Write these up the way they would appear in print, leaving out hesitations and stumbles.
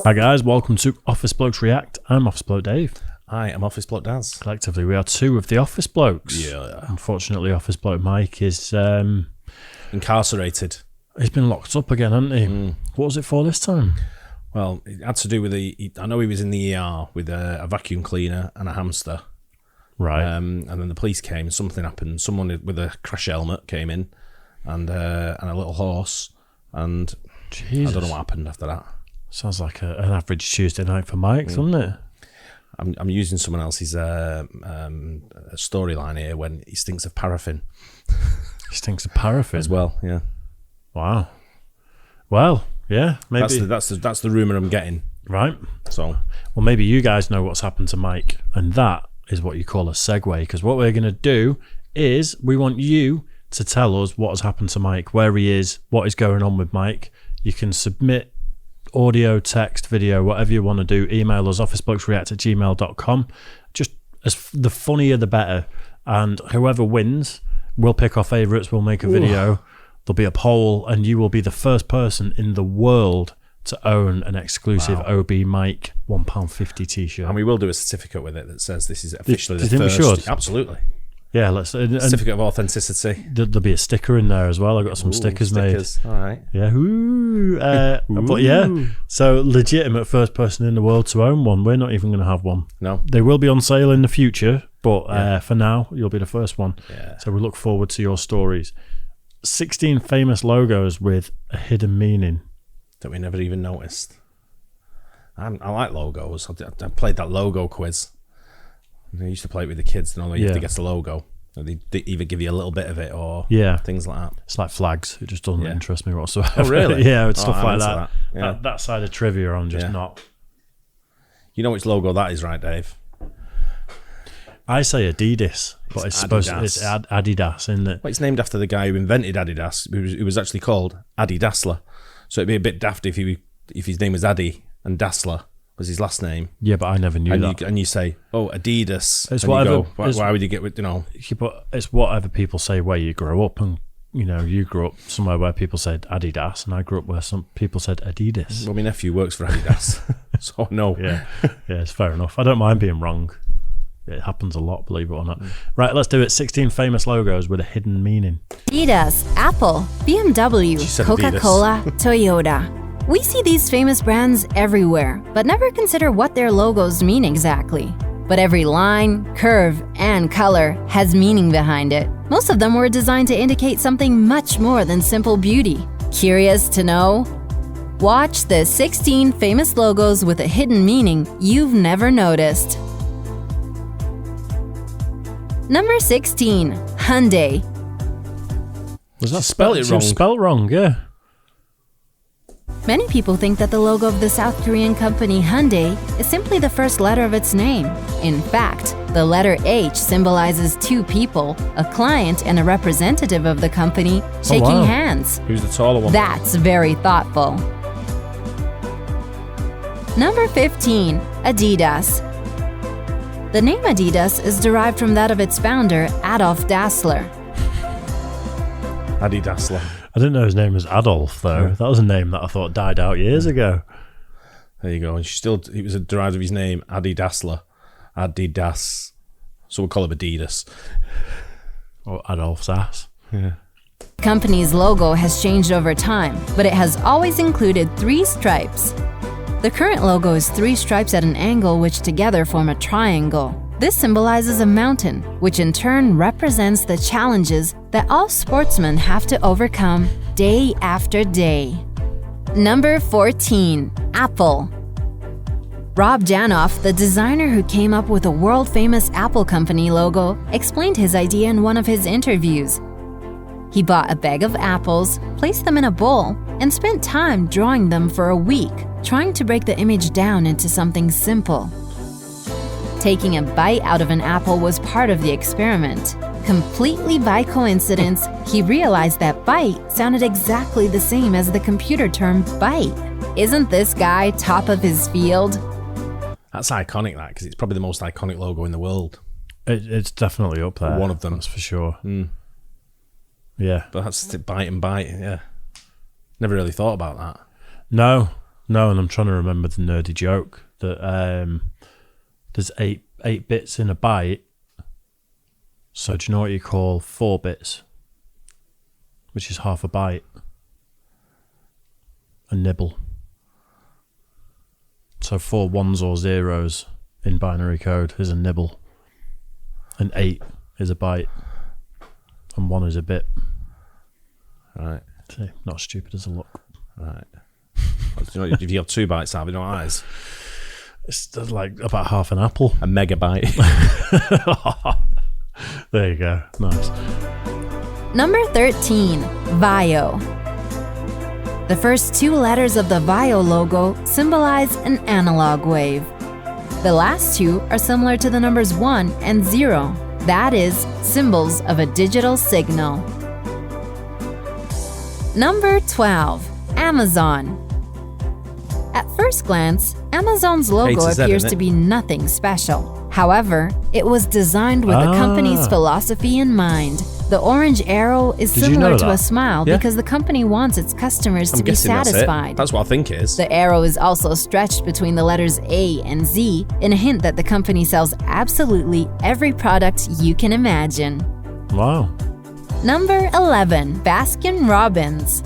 Hi guys, welcome to Office Blokes React. I'm Office Bloke Dave. Hi, I'm Office Bloke Daz. Collectively, we are two of the Office Blokes. Yeah. Unfortunately, Office Bloke Mike is... Incarcerated. He's been locked up again, hasn't he? What was it for this time? Well, it had to do with I know he was in the ER with a vacuum cleaner and a hamster. Right. And then the police came, something happened. Someone with a crash helmet came in and a little horse. And Jesus. I don't know what happened after that. Sounds like an average Tuesday night for Mike, doesn't it? I'm using someone else's storyline here when he stinks of paraffin. He stinks of paraffin as well. Yeah. Wow. Well, yeah, maybe that's the rumor I'm getting. Right. So, well, maybe you guys know what's happened to Mike, and that is what you call a segue. Because what we're going to do is we want you to tell us what has happened to Mike, where he is, what is going on with Mike. You can submit audio, text, video, whatever you want to do. Email us officeblokesreact@gmail.com. Just the funnier the better, and whoever wins, we'll pick our favourites. We'll make a video. There'll be a poll, and you will be the first person in the world to own an exclusive OB Mike £1.50 t-shirt. And we will do a certificate with it that says this is officially do you the think first. we should? Absolutely. Yeah, let's. Certificate of authenticity. There'll be a sticker in there as well. I got some stickers made. All right. Yeah. But yeah, so legitimate first person in the world to own one. We're not even going to have one. No. They will be on sale in the future, but for now, you'll be the first one. Yeah. So we look forward to your stories. 16 famous logos with a hidden meaning that we never even noticed. I like logos. I played that logo quiz. I used to play it with the kids, and all you have to guess the logo. They either give you a little bit of it or things like that. It's like flags. It just doesn't interest me whatsoever. Oh, really? Yeah, it's stuff like that. Yeah. That side of trivia I'm just not. You know which logo that is, right, Dave? I say Adidas, but it's supposed to, it's Adidas, isn't it? Well, it's named after the guy who invented Adidas. It was actually called Adi Dassler. So it'd be a bit daft if his name was Adi and Dassler was his last name. Yeah, but I never knew that. And you say, oh, Adidas. It's and whatever. You go, why would you get with, But it's whatever people say where you grow up. And, you grew up somewhere where people said Adidas, and I grew up where some people said Adidas. Well, my nephew works for Adidas. So, no. Yeah, it's fair enough. I don't mind being wrong. It happens a lot, believe it or not. Right, let's do it. 16 famous logos with a hidden meaning. Adidas, Apple, BMW, Coca-Cola, Toyota. We see these famous brands everywhere, but never consider what their logos mean exactly. But every line, curve, and color has meaning behind it. Most of them were designed to indicate something much more than simple beauty. Curious to know? Watch the 16 famous logos with a hidden meaning you've never noticed. Number 16, Hyundai. Was that spelled it wrong? Spelled wrong, yeah. Many people think that the logo of the South Korean company Hyundai is simply the first letter of its name. In fact, the letter H symbolizes two people, a client and a representative of the company, shaking hands. Who's the taller one? That's very thoughtful. Number 15, Adidas. The name Adidas is derived from that of its founder, Adolf Dassler. Adi Dassler. I didn't know his name was Adolf, though. That was a name that I thought died out years ago. There you go. And he was derived of his name, Adi Dassler. Adidas. So we'll call him Adidas. Or Adolf's ass. Yeah. The company's logo has changed over time, but it has always included 3 stripes. The current logo is 3 stripes at an angle which together form a triangle. This symbolizes a mountain, which in turn represents the challenges that all sportsmen have to overcome day after day. Number 14, Apple. Rob Janoff, the designer who came up with the world-famous Apple Company logo, explained his idea in one of his interviews. He bought a bag of apples, placed them in a bowl, and spent time drawing them for a week, trying to break the image down into something simple. Taking a bite out of an apple was part of the experiment. Completely by coincidence, he realized that bite sounded exactly the same as the computer term bite. Isn't this guy top of his field? That's iconic, that, because it's probably the most iconic logo in the world. It's definitely up there. One of them. That's for sure. Yeah. But that's bite and bite, yeah. Never really thought about that. No, No, and I'm trying to remember the nerdy joke that there's eight bits in a byte. So do you know what you call 4 bits? Which is half a byte. A nibble. So 4 ones or zeros in binary code is a nibble. And 8 is a byte. And 1 is a bit. Right. See, not as stupid as I look. Right. You know, if you have 2 bytes, have you no eyes? It's like about half an apple. A megabyte. There you go. Nice. Number 13, VAIO. The first 2 letters of the VAIO logo symbolize an analog wave. The last 2 are similar to the numbers 1 and 0. That is, symbols of a digital signal. Number 12, Amazon. At first glance, Amazon's logo appears to be nothing special. However, it was designed with the company's philosophy in mind. The orange arrow is similar to a smile because the company wants its customers to be satisfied. That's what I think it is. The arrow is also stretched between the letters A and Z in a hint that the company sells absolutely every product you can imagine. Wow. Number 11, Baskin-Robbins.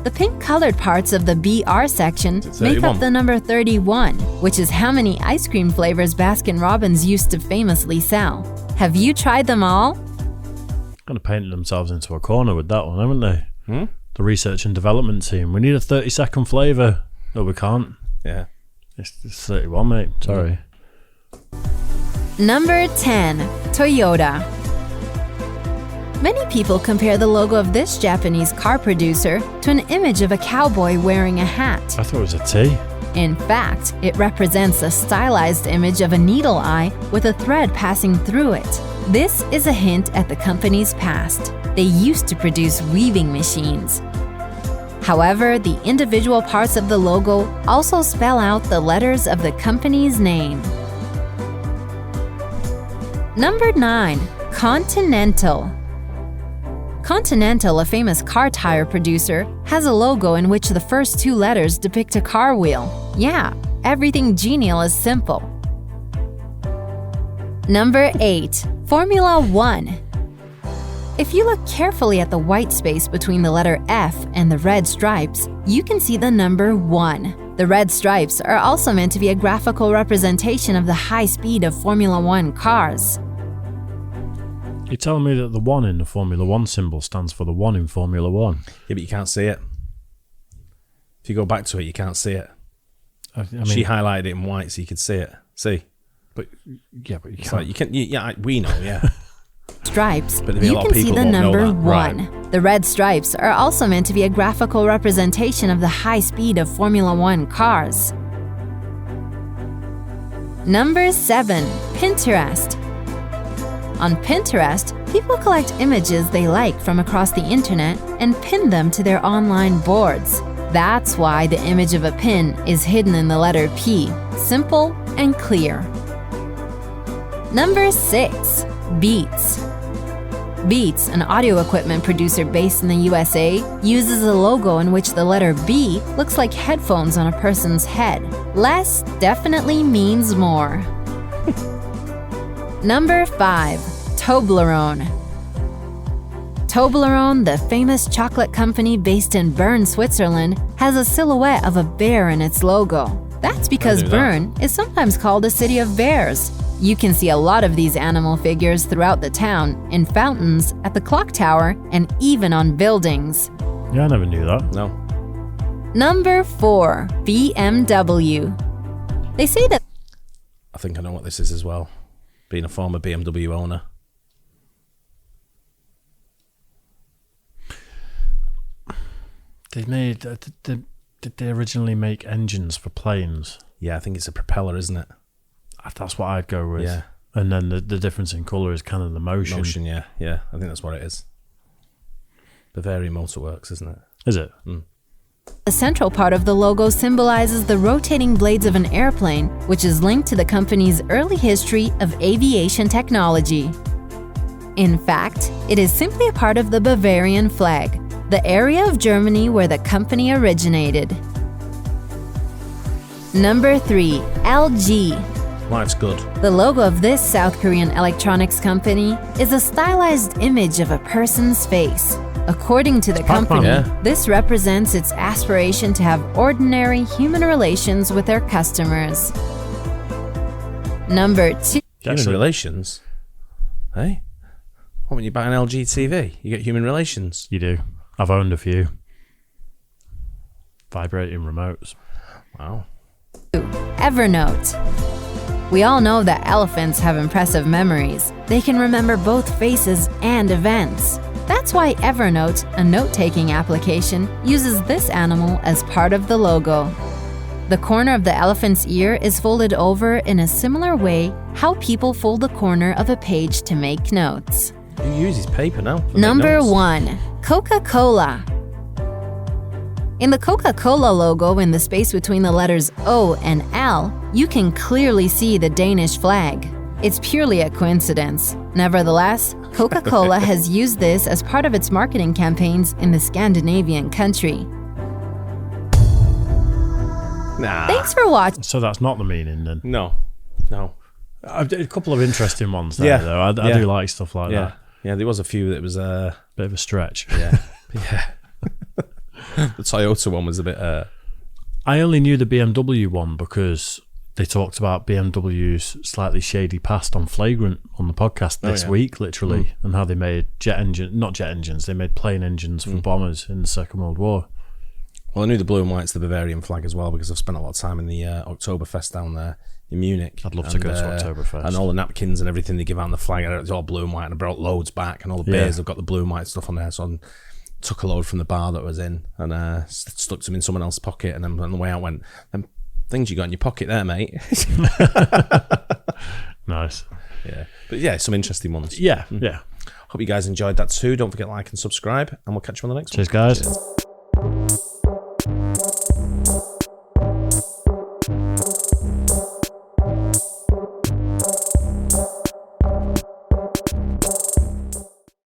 The pink-colored parts of the BR section make up the number 31, which is how many ice cream flavors Baskin-Robbins used to famously sell. Have you tried them all? Kind of painted themselves into a corner with that one, haven't they? The research and development team. We need a 30-second flavour. No, we can't. Yeah. It's 31, mate. Sorry. Number 10, Toyota. Many people compare the logo of this Japanese car producer to an image of a cowboy wearing a hat. I thought it was a T. In fact, it represents a stylized image of a needle eye with a thread passing through it. This is a hint at the company's past. They used to produce weaving machines. However, the individual parts of the logo also spell out the letters of the company's name. Number 9, Continental. Continental, a famous car tire producer, has a logo in which the first 2 letters depict a car wheel. Yeah, everything genial is simple. Number 8, Formula 1. If you look carefully at the white space between the letter F and the red stripes, you can see the number 1. The red stripes are also meant to be a graphical representation of the high speed of Formula 1 cars. You're telling me that the 1 in the Formula 1 symbol stands for the 1 in Formula 1? Yeah, but you can't see it. If you go back to it, you can't see it. I mean, she highlighted it in white so you could see it. See? But you It's can't. like you can. Yeah, we know. Yeah. Stripes, But there'll be a you lot of can see people the who won't know number that. 1. Right. The red stripes are also meant to be a graphical representation of the high speed of Formula 1 cars. Number 7, Pinterest. On Pinterest, people collect images they like from across the internet and pin them to their online boards. That's why the image of a pin is hidden in the letter P. Simple and clear. Number 6, Beats. Beats, an audio equipment producer based in the USA, uses a logo in which the letter B looks like headphones on a person's head. Less definitely means more. Number 5, Toblerone. Toblerone, the famous chocolate company based in Bern, Switzerland, has a silhouette of a bear in its logo. That's because Bern is sometimes called a city of bears. You can see a lot of these animal figures throughout the town, in fountains, at the clock tower, and even on buildings. Yeah, I never knew that. No. Number 4, BMW. They say that I think I know what this is as well. Being a former BMW owner. Did they originally make engines for planes? Yeah, I think it's a propeller, isn't it? That's what I'd go with. Yeah. And then the difference in colour is kind of the motion. Motion, yeah. Yeah, I think that's what it is. Bavarian Motorworks, isn't it? Is it? the central part of the logo symbolizes the rotating blades of an airplane, which is linked to the company's early history of aviation technology. In fact, it is simply a part of the Bavarian flag, the area of Germany where the company originated. Number 3. LG. Life's good. The logo of this South Korean electronics company is a stylized image of a person's face. According to the Pac-Man. company, Yeah. this represents its aspiration to have ordinary human relations with their customers. Number 2. Human relations? Hey? What, when you buy an LG TV, you get human relations? You do. I've owned a few. Vibrating remotes. Wow. Evernote. We all know that elephants have impressive memories. They can remember both faces and events. That's why Evernote, a note-taking application, uses this animal as part of the logo. The corner of the elephant's ear is folded over in a similar way how people fold the corner of a page to make notes. Who uses paper now? to make Number notes? 1. Coca-Cola. In the Coca-Cola logo, in the space between the letters O and L, you can clearly see the Danish flag. It's purely a coincidence. Nevertheless, Coca-Cola has used this as part of its marketing campaigns in the Scandinavian country. Nah. Thanks for watching. So that's not the meaning then. No. A couple of interesting ones there, Yeah. though. I Yeah. do like stuff like Yeah. that. Yeah, there was a few that was... Bit of a stretch. Yeah. Yeah. The Toyota one was a bit... I only knew the BMW one because they talked about BMW's slightly shady past on Flagrant on the podcast this week, literally, and how they made not jet engines, they made plane engines for bombers in the Second World War. Well, I knew the blue and white's the Bavarian flag as well because I've spent a lot of time in the Oktoberfest down there in Munich. I'd love to go to Oktoberfest. And all the napkins and everything they give out on the flag, it's all blue and white, and I brought loads back, and all the beers have got the blue and white stuff on there, so I took a load from the bar that I was in and stuck them in someone else's pocket, and then on the way out went, them things you got in your pocket there, mate. Nice. Yeah. But yeah, some interesting ones. Yeah, yeah. Hope you guys enjoyed that too. Don't forget to like and subscribe, and we'll catch you on the next one. Cheers, guys.